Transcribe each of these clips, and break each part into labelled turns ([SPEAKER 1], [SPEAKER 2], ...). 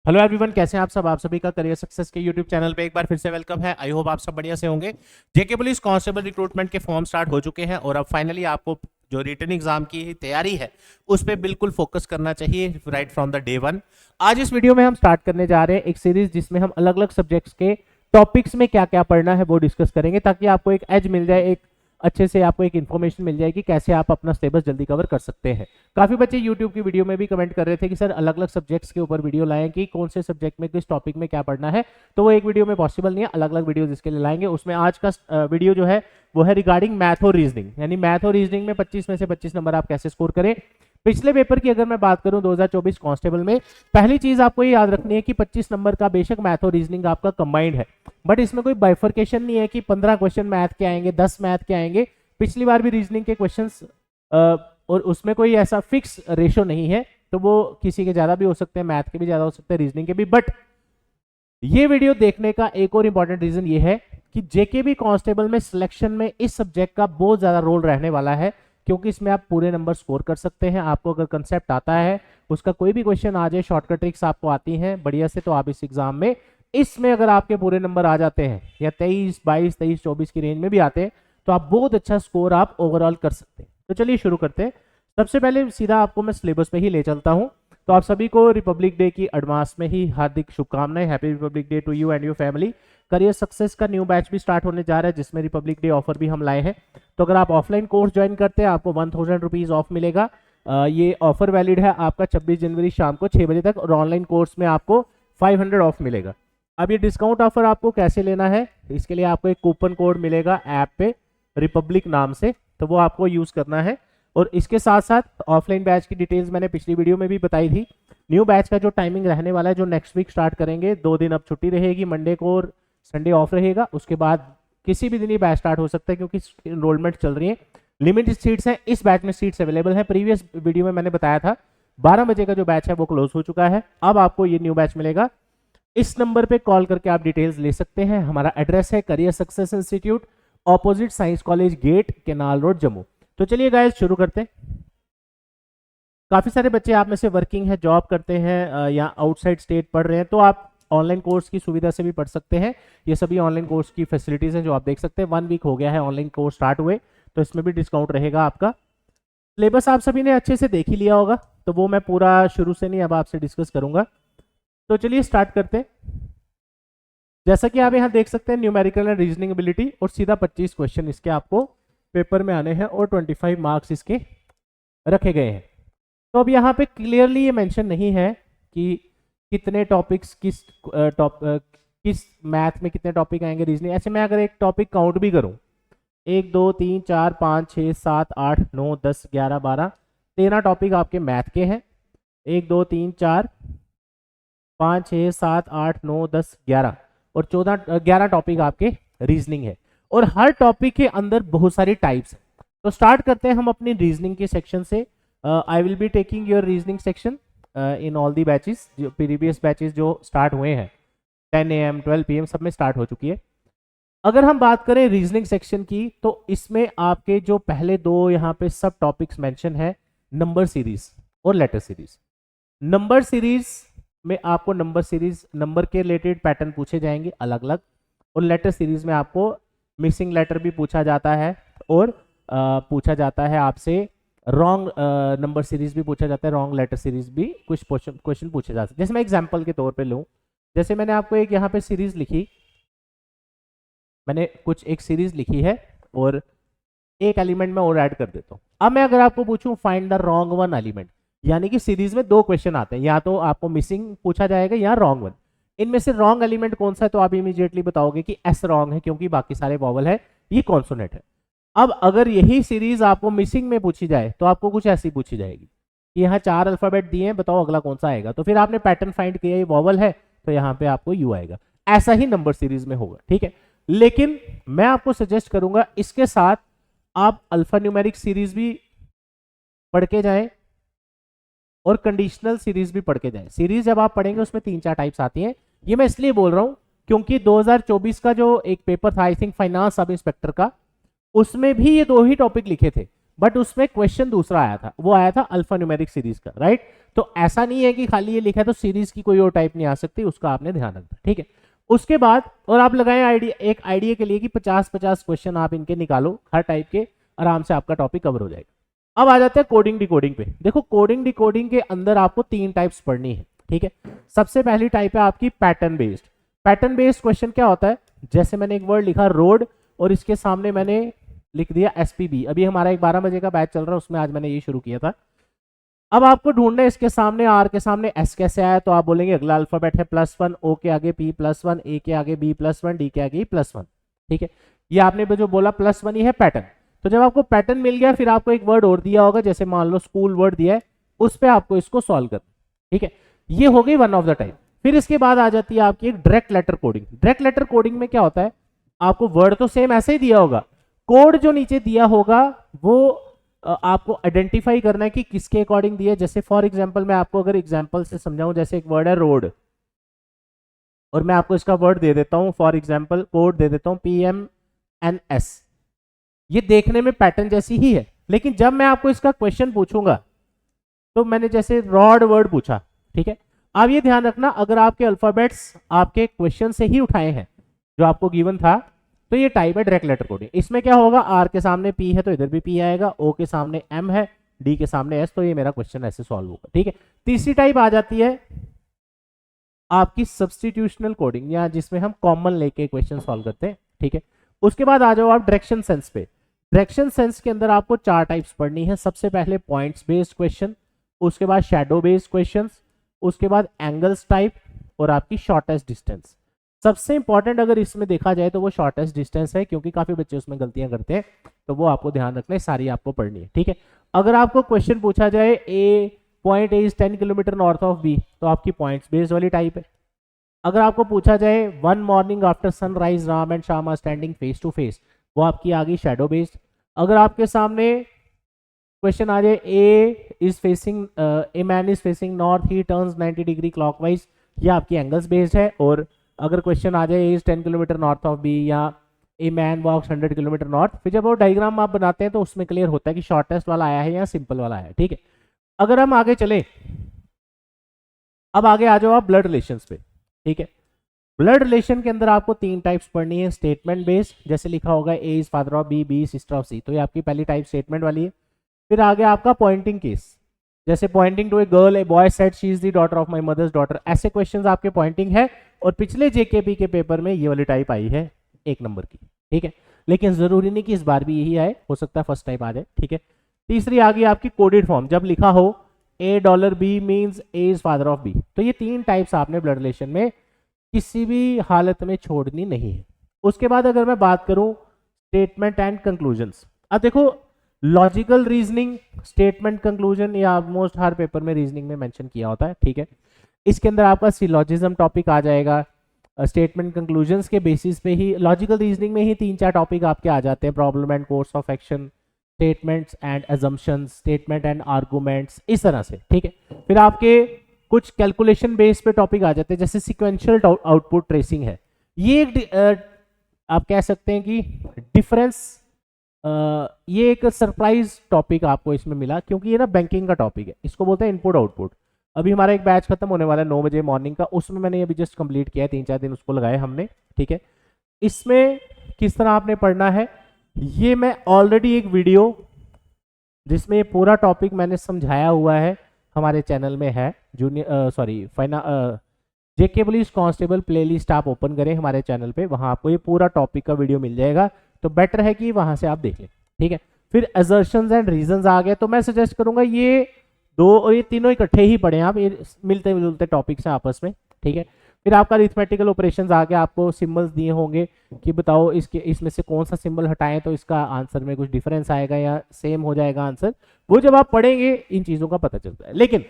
[SPEAKER 1] Hello everyone, कैसे हैं आप सब। आप सभी का करियर सक्सेस के यूट्यूब चैनल पे एक बार फिर से वेलकम है। आई होप आप सब बढ़िया से होंगे। जेके पुलिस कांस्टेबल रिक्रूटमेंट के फॉर्म स्टार्ट हो चुके हैं और अब फाइनली आपको जो रिटन एग्जाम की तैयारी है उस पर बिल्कुल फोकस करना चाहिए right from the day one. आज इस वीडियो में हम स्टार्ट करने जा रहे हैं एक सीरीज जिसमें हम अलग अलग सब्जेक्ट्स के टॉपिक्स में क्या क्या पढ़ना है वो डिस्कस करेंगे, ताकि आपको एक एज मिल जाए, एक अच्छे से आपको एक इन्फॉर्मेशन मिल जाएगी कैसे आप अपना सिलेबस जल्दी कवर कर सकते हैं। काफी बच्चे यूट्यूब की वीडियो में भी कमेंट कर रहे थे कि सर अलग अलग सब्जेक्ट्स के ऊपर वीडियो लाएं कि कौन से सब्जेक्ट में किस टॉपिक में क्या पढ़ना है, तो वो एक वीडियो में पॉसिबल नहीं है, अलग अलग वीडियोस इसके लिए लाएंगे। उसमें आज का वीडियो जो है वो है रिगार्डिंग मैथ और रीजनिंग, यानी मैथ और रीजनिंग में 25 में से 25 नंबर आप कैसे स्कोर करें। पिछले पेपर की अगर मैं बात करूं 2024 कांस्टेबल में, पहली चीज आपको ये याद रखनी है कि 25 नंबर का बेशक मैथ और रीजनिंग आपका कंबाइंड है, बट इसमें कोई बाइफर्केशन नहीं है कि 15 क्वेश्चन मैथ के आएंगे, 10 मैथ के आएंगे। पिछली बार भी रीजनिंग के क्वेश्चंस और उसमें कोई ऐसा फिक्स रेशो नहीं है, तो वो किसी के ज्यादा भी हो सकते हैं, मैथ के भी ज्यादा हो सकते हैं, रीजनिंग के भी। बट ये वीडियो देखने का एक और इंपॉर्टेंट रीजन ये है कि जेकेबी कांस्टेबल में सिलेक्शन में इस सब्जेक्ट का बहुत ज्यादा रोल रहने वाला है, क्योंकि इसमें आप पूरे नंबर स्कोर कर सकते हैं। आपको अगर कंसेप्ट आता है, उसका कोई भी क्वेश्चन आ जाए, शॉर्टकट ट्रिक्स आपको आती हैं बढ़िया से, तो आप इस एग्जाम में इसमें अगर आपके पूरे नंबर आ जाते हैं या 23, 22, 23, 24 की रेंज में भी आते हैं, तो आप बहुत अच्छा स्कोर आप ओवरऑल कर सकते हैं। तो चलिए शुरू करते हैं। सबसे पहले सीधा आपको मैं सिलेबस पे ही ले चलता हूं। तो आप सभी को रिपब्लिक डे की एडवांस में ही हार्दिक शुभकामनाएं। Happy republic day to you and your family. Career Success का न्यू बैच भी स्टार्ट होने जा रहा है, जिसमें रिपब्लिक डे ऑफर भी हम लाए हैं। तो अगर आप ऑफलाइन कोर्स ज्वाइन करते हैं आपको 1000 रुपीज ऑफ मिलेगा। ये ऑफर वैलिड है आपका 26 जनवरी शाम को 6 बजे तक, और ऑनलाइन कोर्स में आपको 500 ऑफ मिलेगा। अब ये डिस्काउंट ऑफर आपको कैसे लेना है, इसके लिए आपको एक कूपन कोड मिलेगा ऐप पे रिपब्लिक नाम से, तो वो आपको यूज करना है। और इसके साथ साथ ऑफलाइन बैच की डिटेल्स मैंने पिछली वीडियो में भी बताई थी। न्यू बैच का जो टाइमिंग रहने वाला है, जो नेक्स्ट वीक स्टार्ट करेंगे, 2 दिन अब छुट्टी रहेगी, मंडे को और संडे ऑफ रहेगा। उसके बाद किसी भी दिन ये बैच स्टार्ट हो सकता है, क्योंकि इनरोलमेंट चल रही है, लिमिटेड सीट्स हैं। इस बैच में सीट्स अवेलेबल हैं। प्रीवियस वीडियो में मैंने बताया था 12 बजे का जो बैच है वो क्लोज हो चुका है। अब आपको ये न्यू बैच मिलेगा। इस नंबर पे कॉल करके आप डिटेल्स ले सकते हैं। हमारा एड्रेस है Career Success institute, opposite science college gate, canal road, Jammu. तो चलिए गाइस शुरू करते हैं। काफी सारे बच्चे आप में से वर्किंग है, जॉब करते हैं या आउटसाइड स्टेट पढ़ रहे हैं, तो आप ऑनलाइन कोर्स की सुविधा से भी पढ़ सकते हैं। ये सभी ऑनलाइन कोर्स की फैसिलिटीज हैं जो आप देख सकते हैं। 1 वीक हो गया है ऑनलाइन कोर्स स्टार्ट हुए, तो इसमें भी डिस्काउंट रहेगा आपका। सिलेबस आप सभी ने अच्छे से देख ही लिया होगा, तो वो मैं पूरा शुरू से नहीं अब आपसे डिस्कस करूंगा। तो चलिए स्टार्ट करते हैं। जैसा कि आप यहाँ देख सकते हैं, न्यूमेरिकल एंड रीजनिंग एबिलिटी, और सीधा 25 क्वेश्चन इसके आपको पेपर में आने हैं और 25 मार्क्स इसके रखे गए हैं। तो अब यहाँ पे क्लियरली ये मेंशन नहीं है कि कितने टॉपिक्स किस मैथ में कितने टॉपिक आएंगे, रीजनिंग। ऐसे मैं अगर एक टॉपिक काउंट भी करूं, 1 2 3 4 5 6 7 8 9 10 11 12 13 टॉपिक आपके मैथ के हैं। 1 2 3 4 5 6 7 8 9 10 11 और 11 टॉपिक आपके रीजनिंग है, और हर टॉपिक के अंदर बहुत सारी टाइप्स हैं। तो स्टार्ट करते हैं हम अपनी रीजनिंग के सेक्शन से। I will be taking your reasoning section in all the batches. जो प्रीवियस बैचेस जो स्टार्ट हुए हैं 10 AM 12 PM सब में स्टार्ट हो चुकी है। अगर हम बात करें रीजनिंग सेक्शन की, तो इसमें आपके जो पहले 2 यहाँ पे सब टॉपिक्स मेंशन है, नंबर सीरीज और लेटर सीरीज। नंबर सीरीज में आपको नंबर के रिलेटेड पैटर्न पूछे जाएंगे अलग अलग, और लेटर सीरीज में आपको मिसिंग लेटर भी पूछा जाता है, और पूछा जाता है आपसे रॉन्ग नंबर सीरीज भी पूछा जाता है, रॉन्ग लेटर सीरीज भी कुछ क्वेश्चन पूछे जाते हैं। जैसे मैं एग्जांपल के तौर पे लूं, जैसे मैंने आपको एक यहाँ पे सीरीज लिखी, मैंने एक सीरीज लिखी है और एक एलिमेंट में और ऐड कर देता हूँ। अब मैं अगर आपको पूछूं find the wrong one element, यानी कि सीरीज में 2 क्वेश्चन आते हैं, या तो आपको मिसिंग पूछा जाएगा या रॉन्ग वन। इनमें से रॉन्ग एलिमेंट कौन सा है, तो आप इमीडिएटली बताओगे कि एस रॉन्ग है, क्योंकि बाकी सारे वॉवल है, ये कॉन्सोनेंट है। अब अगर यही सीरीज आपको मिसिंग में पूछी जाए, तो आपको कुछ ऐसी पूछी जाएगी कि यहाँ 4 अल्फाबेट दिए हैं, बताओ अगला कौन सा आएगा। तो फिर आपने पैटर्न फाइंड किया, ये वॉवल है, तो यहाँ पे आपको यू आएगा। ऐसा ही नंबर सीरीज में होगा, ठीक है। लेकिन मैं आपको सजेस्ट करूंगा इसके साथ आप अल्फा न्यूमेरिक सीरीज भी पढ़ के जाएं और कंडीशनल सीरीज भी पढ़ के जाएं। सीरीज जब आप पढ़ेंगे उसमें 3-4 टाइप्स आती हैं। ये मैं इसलिए बोल रहा हूं क्योंकि 2024 का जो एक पेपर था, I think finance sub inspector का, उसमें भी ये 2 ही टॉपिक लिखे थे, बट उसमें क्वेश्चन दूसरा आया था, वो आया था अल्फा न्यूमेरिक सीरीज का, राइट। तो ऐसा नहीं है कि खाली ये लिखा है तो सीरीज की कोई और टाइप नहीं आ सकती, उसका आपने ध्यान रखना, ठीक है। उसके बाद और आप लगाएं आइडिया, एक आइडिया के लिए कि 50-50 क्वेश्चन आप इनके निकालो हर टाइप के, आराम से आपका टॉपिक कवर हो जाएगा। अब आ जाते हैं कोडिंग डिकोडिंग पे। देखो कोडिंग डिकोडिंग के अंदर आपको 3 टाइप्स पढ़नी है, ठीक है। सबसे पहली टाइप है आपकी pattern based. Pattern based question क्या होता है, जैसे मैंने एक वर्ड लिखा रोड और इसके सामने मैंने लिख दिया एसपीबी। अभी हमारा एक 12 बजे का बैच चल रहा है, उसमें आज मैंने ये शुरू किया था। अब आपको ढूंढना है इसके सामने आर के सामने एस कैसे आया, तो आप बोलेंगे अगला अल्फाबेट है +1, ओ के आगे P+1, ए के आगे B+1, डी के आगे E+1, ठीक है। ये आपने जो बोला +1 ही है पैटर्न। तो जब आपको पैटर्न मिल गया फिर आपको एक वर्ड और दिया होगा, जैसे मान लो स्कूल वर्ड दिया है, उस पर आपको इसको सॉल्व करना, ठीक है। ये हो गई वन ऑफ द टाइप। फिर इसके बाद आ जाती है आपकी एक direct letter coding. Direct letter coding में क्या होता है, आपको वर्ड तो सेम ऐसे ही दिया होगा, कोड जो नीचे दिया होगा वो आपको आइडेंटिफाई करना है कि किसके अकॉर्डिंग दिया है। जैसे फॉर एग्जांपल मैं आपको अगर एग्जांपल से समझाऊं, जैसे एक वर्ड है रोड और मैं आपको इसका वर्ड दे देता हूं, फॉर एग्जांपल कोड दे देता हूं PMNS। ये देखने में पैटर्न जैसी ही है, लेकिन जब मैं आपको इसका क्वेश्चन पूछूंगा तो मैंने जैसे रॉड वर्ड पूछा, ठीक है। अब ये ध्यान रखना, अगर आपके अल्फाबेट्स आपके क्वेश्चन से ही उठाए हैं जो आपको गिवन था, तो ये टाइप है डायरेक्ट लेटर कोडिंग। इसमें क्या होगा, आर के सामने पी है तो इधर भी पी आएगा, ओ के सामने एम है, डी के सामने एस, तो ये मेरा क्वेश्चन ऐसे सॉल्व होगा, ठीक है। तीसरी टाइप आ जाती है आपकी सब्स्टिट्यूशनल कोडिंग, या जिसमें हम कॉमन लेके क्वेश्चन सॉल्व करते हैं, ठीक है। उसके बाद आ जाओ आप डायरेक्शन सेंस पे। डायरेक्शन सेंस के अंदर आपको 4 टाइप्स पढ़नी है। सबसे पहले पॉइंट्स बेस्ड क्वेश्चन, उसके बाद शैडो बेस्ड क्वेश्चंस, उसके बाद एंगल्स टाइप और आपकी शॉर्टेस्ट डिस्टेंस। सबसे इंपॉर्टेंट अगर इसमें देखा जाए तो वो शॉर्टेस्ट डिस्टेंस है, क्योंकि काफी बच्चे उसमें गलतियां करते हैं, तो वो आपको ध्यान रखना है, सारी आपको पढ़नी है, ठीक है। अगर आपको क्वेश्चन पूछा जाए point A is 10 kilometre north of B, तो आपकी पॉइंट्स बेस्ड वाली टाइप है। अगर आपको पूछा जाए 1 morning after sunrise Ram and Shyam are standing face to face, वो आपकी आ गई शैडो बेस्ड। अगर आपके सामने क्वेश्चन आ जाए a man is facing north, he turns 90 degree clockwise, ये आपकी एंगल्स बेस्ड है। और अगर क्वेश्चन आ जाए is 10 kilometre north of B, या a man walks 100 kilometre north, फिर जब वो डायग्राम आप बनाते हैं तो उसमें क्लियर होता है कि शॉर्टेस्ट वाला आया है या सिंपल वाला आया है, ठीक है। अगर हम आगे चले, अब आगे आ जाओ आप ब्लड रिलेशंस पे, ठीक है। ब्लड रिलेशन के अंदर आपको 3 टाइप्स पढ़नी है। स्टेटमेंट बेस्ड, जैसे लिखा होगा A is father of B, B sister of C, तो ये आपकी पहली टाइप स्टेटमेंट वाली है। फिर आगे आपका पॉइंटिंग केस, जैसे pointing to a girl, a boy said she is the daughter of my mother's daughter, ऐसे क्वेश्चंस आपके पॉइंटिंग है। और पिछले जेकेपी के पेपर में ये वाली टाइप आई है 1 नंबर की, ठीक है। लेकिन जरूरी नहीं कि इस बार भी यही आए, हो सकता है फर्स्ट टाइप आ जाए, ठीक है। तीसरी आ गई आपकी कोडेड फॉर्म, जब लिखा हो $A means A is father of B, तो ये 3 टाइप्स आपने ब्लड रिलेशन में किसी भी हालत में छोड़नी नहीं है। उसके बाद अगर मैं बात करूं स्टेटमेंट एंड कंक्लूजन्स, अब देखो लॉजिकल रीजनिंग, स्टेटमेंट, कंक्लूजन, ये ऑलमोस्ट हर पेपर में रीजनिंग में मेंशन किया होता है, ठीक है। इसके अंदर आपका सिलॉजिज्म टॉपिक आ जाएगा। स्टेटमेंट कंक्लूजन्स के बेसिस पे ही लॉजिकल रीजनिंग में ही 3-4 टॉपिक आपके आ जाते हैं, problem and course of action, statements and assumptions, statement and arguments, इस तरह से, ठीक है। फिर आपके कुछ कैलकुलेशन बेस पे टॉपिक आ जाते हैं, जैसे सीक्वेंशियल आउटपुट ट्रेसिंग है। ये एक आप कह सकते हैं कि डिफरेंस, ये एक सरप्राइज टॉपिक आपको इसमें मिला, क्योंकि ये ना बैंकिंग का टॉपिक है, इसको बोलते हैं इनपुट आउटपुट। अभी हमारा एक बैच खत्म होने वाला है 9 बजे मॉर्निंग का, उसमें मैंने अभी जस्ट कंप्लीट किया है, 3-4 दिन उसको लगाए हमने, ठीक है। इसमें किस तरह आपने पढ़ना है, ये मैं ऑलरेडी एक वीडियो जिसमें ये पूरा टॉपिक मैंने समझाया हुआ है हमारे चैनल में है, जेके पुलिस कांस्टेबल प्लेलिस्ट आप ओपन करें हमारे चैनल पे, वहां आपको ये पूरा टॉपिक का वीडियो मिल जाएगा, तो बेटर है कि वहां से आप देख लें, ठीक है। फिर असर्शंस एंड रीजंस आ गए, तो मैं सजेस्ट करूंगा ये तीनों इकट्ठे ही पढ़ें आप, ये मिलते जुलते टॉपिक्स हैं आपस में, ठीक है। फिर आपका अरिथमेटिकल ऑपरेशंस आ गया, आपको सिंबल्स दिए होंगे कि बताओ इसमें से कौन सा सिंबल हटाएं तो इसका आंसर में कुछ डिफरेंस आएगा या सेम हो जाएगा आंसर, वो जब आप पढ़ेंगे इन चीजों का पता चलता है। लेकिन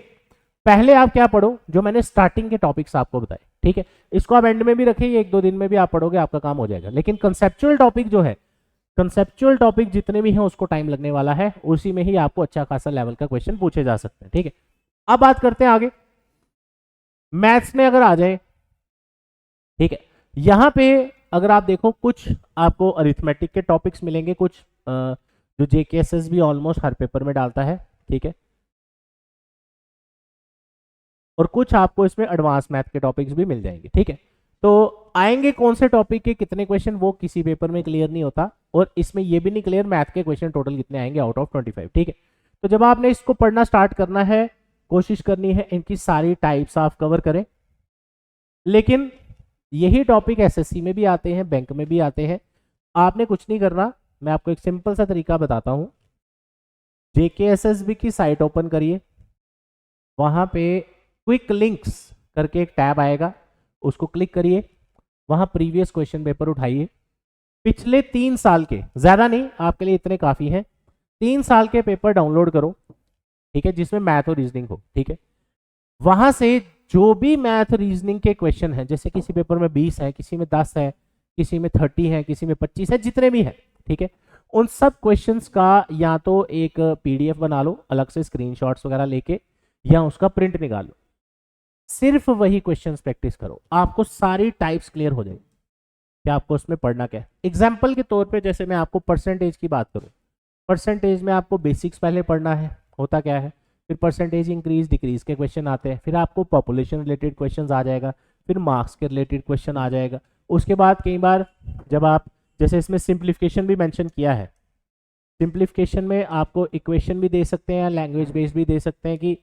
[SPEAKER 1] पहले आप क्या पढ़ो, जो मैंने स्टार्टिंग के टॉपिक्स आपको बताए, ठीक है। इसको आप एंड में भी रखिए, 1-2 दिन में भी आप पढ़ोगे, आपका काम हो जाएगा। लेकिन कंसेप्चुअल टॉपिक जो है, कंसेप्चुअल टॉपिक जितने भी हैं उसको टाइम लगने वाला है, उसी में ही आपको अच्छा खासा लेवल का क्वेश्चन पूछे जा सकते हैं, ठीक है। अब बात करते हैं आगे मैथ्स में, अगर आ जाए, ठीक है। यहां पे अगर आप देखो कुछ आपको अरिथमेटिक के टॉपिक्स मिलेंगे, कुछ जो जेकेएसएस भी ऑलमोस्ट हर पेपर में डालता है, ठीक है। और कुछ आपको इसमें एडवांस मैथ के टॉपिक्स भी मिल जाएंगे, ठीक है। तो आएंगे कौन से टॉपिक के कितने क्वेश्चन, वो किसी पेपर में क्लियर नहीं होता, और इसमें ये भी नहीं क्लियर मैथ के क्वेश्चन टोटल कितने आएंगे आउट ऑफ 25, ठीक है। तो जब आपने इसको पढ़ना स्टार्ट करना है, कोशिश करनी है इनकी सारी टाइप्स आप कवर करें। लेकिन यही टॉपिक एसएससी में भी आते हैं, बैंक में भी आते हैं। आपने कुछ नहीं करना, मैं आपको एक सिंपल सा तरीका बताता हूं। जेकेएसएसबी की साइट ओपन करिए, वहां पे क्विक लिंक्स करके एक टैब आएगा, उसको क्लिक करिए, वहां प्रीवियस क्वेश्चन पेपर उठाइए, पिछले 3 साल के, ज्यादा नहीं आपके लिए इतने काफी हैं, 3 साल के पेपर डाउनलोड करो, ठीक है, जिसमें मैथ और रीजनिंग हो, ठीक है। वहां से जो भी मैथ रीजनिंग के क्वेश्चन हैं, जैसे किसी पेपर में 20 है, किसी में 10 है, किसी में 30 है, किसी में 25 है, जितने भी हैं, ठीक है, उन सब क्वेश्चंस का या तो एक पीडीएफ बना लो अलग से स्क्रीनशॉट्स वगैरह लेके, या उसका प्रिंट निकालो, सिर्फ वही क्वेश्चंस प्रैक्टिस करो, आपको सारी टाइप्स क्लियर हो जाएगी कि आपको उसमें पढ़ना क्या है। एग्जाम्पल के तौर पे जैसे मैं आपको परसेंटेज की बात करूं, परसेंटेज में आपको बेसिक्स पहले पढ़ना है, होता क्या है, फिर परसेंटेज इंक्रीज डिक्रीज के क्वेश्चन आते हैं, फिर आपको पॉपुलेशन रिलेटेड क्वेश्चन आ जाएगा, फिर मार्क्स के रिलेटेड क्वेश्चन आ जाएगा। उसके बाद कई बार जब आप, जैसे इसमें सिंप्लीफिकेशन भी मेंशन किया है, सिंप्लीफिकेशन में आपको इक्वेशन भी दे सकते हैं, लैंग्वेज बेस्ड भी दे सकते हैं कि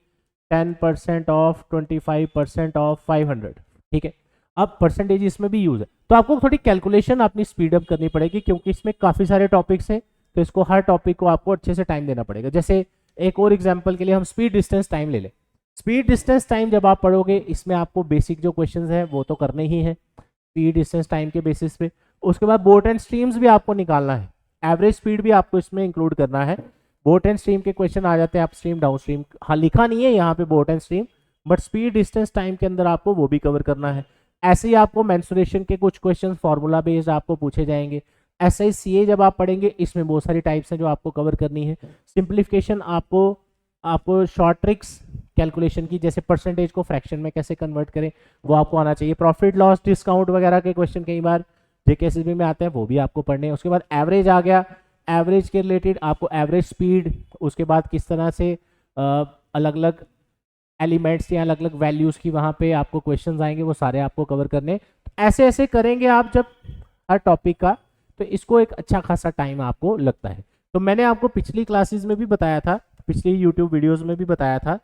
[SPEAKER 1] 10% ऑफ 25% ऑफ 500, ठीक है। अब परसेंटेज इसमें भी यूज है, तो आपको थोड़ी कैलकुलेशन अपनी स्पीड अप करनी पड़ेगी, क्योंकि इसमें काफ़ी सारे टॉपिक्स हैं, तो इसको हर टॉपिक को आपको अच्छे से टाइम देना पड़ेगा। जैसे एक और एग्जांपल के लिए हम स्पीड डिस्टेंस टाइम ले लें। स्पीड डिस्टेंस टाइम जब आप पढ़ोगे, इसमें आपको बेसिक जो क्वेश्चंस हैं वो तो करने ही हैं स्पीड डिस्टेंस टाइम के बेसिस पे। उसके बाद बोट एंड स्ट्रीम्स भी आपको निकालना है, एवरेज स्पीड भी आपको इसमें इंक्लूड करना है। बोट एंड स्ट्रीम के क्वेश्चन आ जाते हैं, अप स्ट्रीम डाउन स्ट्रीम, हाँ लिखा नहीं है यहाँ पे boat and stream, but speed distance time के अंदर आपको वो भी कवर करना है। ऐसे ही आपको मेंसुरेशन के कुछ क्वेश्चन फॉर्मूला बेस्ड आपको पूछे जाएंगे। SICA जब आप पढ़ेंगे, इसमें बहुत सारी टाइप्स हैं जो आपको कवर करनी है। सिंप्लीफिकेशन आपको शॉर्ट ट्रिक्स कैलकुलेशन की, जैसे परसेंटेज को फ्रैक्शन में कैसे कन्वर्ट करें, वो आपको आना चाहिए। प्रॉफिट लॉस डिस्काउंट वगैरह के क्वेश्चन कई बार जेकेएसएसबी में आते हैं, वो भी आपको पढ़ने हैं। उसके बाद एवरेज आ गया, एवरेज के रिलेटेड आपको एवरेज स्पीड, उसके बाद किस तरह से अलग अलग एलिमेंट्स या अलग अलग वैल्यूज़ की वहाँ पे आपको क्वेश्चंस आएंगे, वो सारे आपको कवर करने। ऐसे ऐसे करेंगे आप जब हर टॉपिक का, तो इसको एक अच्छा खासा टाइम आपको लगता है। तो मैंने आपको पिछली क्लासेस में भी बताया था, पिछली यूट्यूब वीडियोज़ में भी बताया था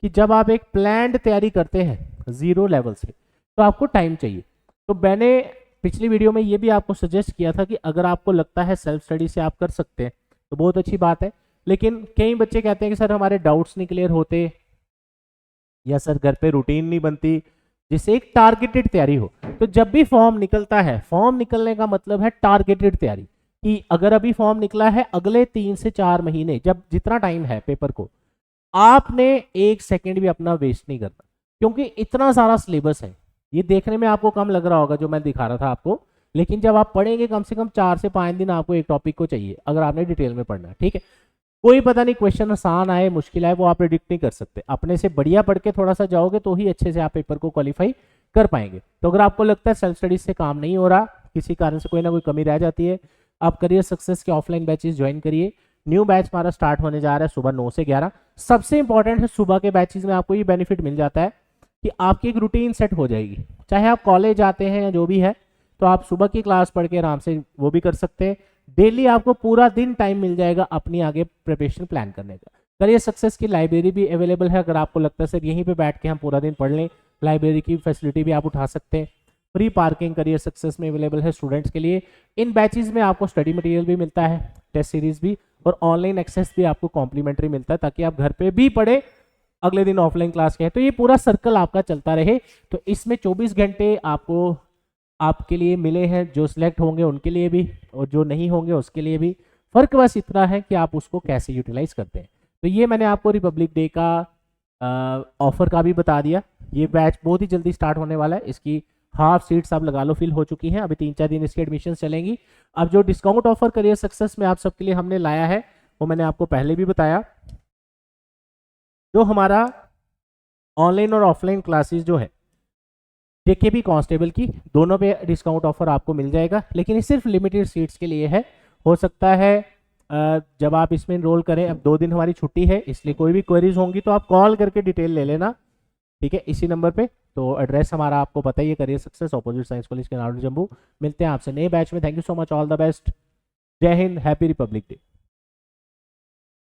[SPEAKER 1] कि जब आप एक प्लान्ड तैयारी करते हैं 0 लेवल से, तो आपको टाइम चाहिए। तो मैंने पिछली वीडियो में ये भी आपको सजेस्ट किया था कि अगर आपको लगता है सेल्फ स्टडी से आप कर सकते हैं तो बहुत अच्छी बात है, लेकिन कई बच्चे कहते हैं कि सर हमारे डाउट्स नहीं क्लियर होते, या सर घर पे रूटीन नहीं बनती, जिससे एक टारगेटेड तैयारी हो। तो जब भी फॉर्म निकलता है, फॉर्म निकलने का मतलब है टारगेटेड तैयारी, कि अगर अभी फॉर्म निकला है, अगले 3 से 4 महीने, जब जितना टाइम है पेपर को, आपने 1 सेकेंड भी अपना वेस्ट नहीं करना, क्योंकि इतना सारा सिलेबस है। ये देखने में आपको कम लग रहा होगा जो मैं दिखा रहा था आपको, लेकिन जब आप पढ़ेंगे कम से कम 4 से 5 दिन आपको एक टॉपिक को चाहिए, अगर आपने डिटेल में पढ़ना है, ठीक है। कोई पता नहीं क्वेश्चन आसान आए मुश्किल आए, वो आप प्रेडिक्ट नहीं कर सकते। अपने से बढ़िया पढ़ के थोड़ा सा जाओगे तो ही अच्छे से आप पेपर को क्वालिफाई कर पाएंगे। तो अगर आपको लगता है सेल्फ स्टडीज से काम नहीं हो रहा, किसी कारण से कोई ना कोई कमी रह जाती है, आप करियर सक्सेस के ऑफलाइन बैचेस ज्वाइन करिए। न्यू बैच हमारा स्टार्ट होने जा रहा है सुबह 9 से 11। सबसे इंपॉर्टेंट है, सुबह के बैचेस में आपको ये बेनिफिट मिल जाता है कि आपकी एक रूटीन सेट हो जाएगी। चाहे आप कॉलेज आते हैं या जो भी है, तो आप सुबह की क्लास पढ़ के आराम से वो भी कर सकते हैं। डेली आपको पूरा दिन टाइम मिल जाएगा अपनी आगे प्रिपरेशन प्लान करने का। करियर सक्सेस की लाइब्रेरी भी अवेलेबल है, अगर आपको लगता है सर यहीं पे बैठ के हम पूरा दिन पढ़ लें, लाइब्रेरी की फैसिलिटी भी आप उठा सकते हैं। फ्री पार्किंग करियर सक्सेस में अवेलेबल है स्टूडेंट्स के लिए। इन बैचेस में आपको स्टडी मटेरियल भी मिलता है, टेस्ट सीरीज भी, और ऑनलाइन एक्सेस भी आपको कॉम्प्लीमेंट्री मिलता है, ताकि आप घर पे भी पढ़े, अगले दिन ऑफलाइन क्लास के है, तो ये पूरा सर्कल आपका चलता रहे। तो इसमें 24 घंटे आपको आपके लिए मिले हैं, जो सिलेक्ट होंगे उनके लिए भी और जो नहीं होंगे उसके लिए भी। फर्क बस इतना है कि आप उसको कैसे यूटिलाइज करते हैं। तो ये मैंने आपको रिपब्लिक डे का ऑफर का भी बता दिया। ये बैच बहुत ही जल्दी स्टार्ट होने वाला है, इसकी हाफ सीट्स आप लगा लो फिल हो चुकी हैं, अभी 3-4 दिन इसकी एडमिशन चलेंगी। अब जो डिस्काउंट ऑफर करियर सक्सेस में आप सबके लिए हमने लाया है, वो मैंने आपको पहले भी बताया। जो हमारा ऑनलाइन और ऑफलाइन क्लासेस जो है जेकेपी कांस्टेबल की, दोनों पे डिस्काउंट ऑफर आपको मिल जाएगा, लेकिन ये सिर्फ लिमिटेड सीट्स के लिए है। हो सकता है जब आप इसमें इनरोल करें, अब 2 दिन हमारी छुट्टी है, इसलिए कोई भी क्वेरीज होंगी तो आप कॉल करके डिटेल ले लेना, ठीक है, इसी नंबर पे। तो एड्रेस हमारा आपको पता ही है, Career success opposite signs college के नाउडू जम्मू। मिलते हैं आपसे नए बैच में। Thank you so much, all the best, जय हिंद, हैप्पी रिपब्लिक डे।